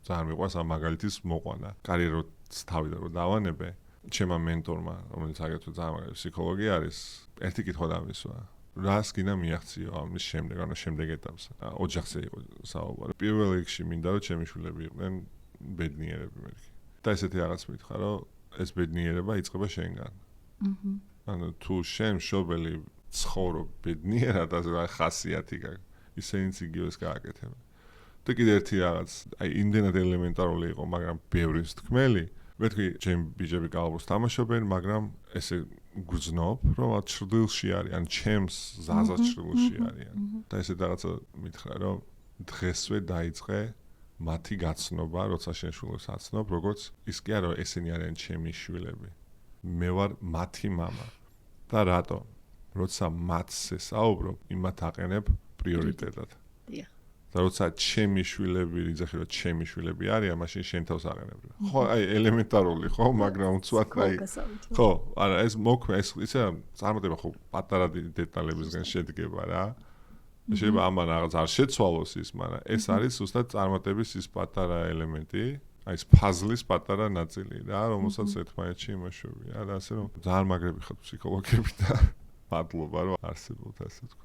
ძალიან მიყვარს ამ მაგალითის მოყვანა. კარიეროც თავიდან რომ დავანებე, ჩემმა მენტორმა, რომელიც აგრეთვე ძალიან მაგარი ფსიქოლოგი არის, ერთი კითხვა დამისვა. რას გინდა მიაღწიო ამის შემდეგ, ანუ შემდეგ ეტაპზე. ოჯახზე იყო საუბარი. პირველ რიგში მინდა რომ ჩემი შვილები იყვნენ ბედნიერები მერქი. და ესეთი რაღაც მითხრა, რომ ეს ბედნიერება იწყება შენგან. ანუ თუ შენ მშობელი ცხოვრობ ბედნიერად, ასე რა ხასიათი გაქვს, ისინიც იგივეს გააკეთებ. და კიდე ერთი რაღაც, აი იმდენად ელემენტარული იყო, მაგრამ ბევრის თქმელი. მეთქი, ჩემი ბიჭები კალბურს თამაშობენ, მაგრამ ესე გძნობ, რომ ჩრდილში არის, ან ჩემს ზაზას ჩრდილში არიან. და ესე რაღაცა მითხრა, რომ დღესვე დაიწყე მათი გაცნობა, როცა შენ შვილებს აცნობ, როგორც ის კი არა, ესენი არიან ჩემი შვილები. მე ვარ მათი მამა. და რატო? როცა მათზე საუბრობ, იმათ აყენებ პრიორიტეტად. და როცა ჩემი შვილები, იძახი რომ ჩემი შვილები არიან, მაშინ შენ თავს აყენებ. ხო, აი ელემენტარული ხო, მაგრამ უცბად აი ხო, არა ეს მოქმე ეს ისა წარმატება ხო პატარა დეტალებისგან შედგება რა. შეიძლება ამან რაღაც არ შეცვალოს ის, მაგრამ ეს არის ზუსტად წარმატების ის პატარა ელემენტი, აი ეს ფაზლის პატარა ნაწილი რა, რომელსაც ერთმანეთში იმაშობია. და ასე რომ ძალიან მაგრები ხართ ფსიქოლოგები და მადლობა რომ არსებობთ ასე თქვა.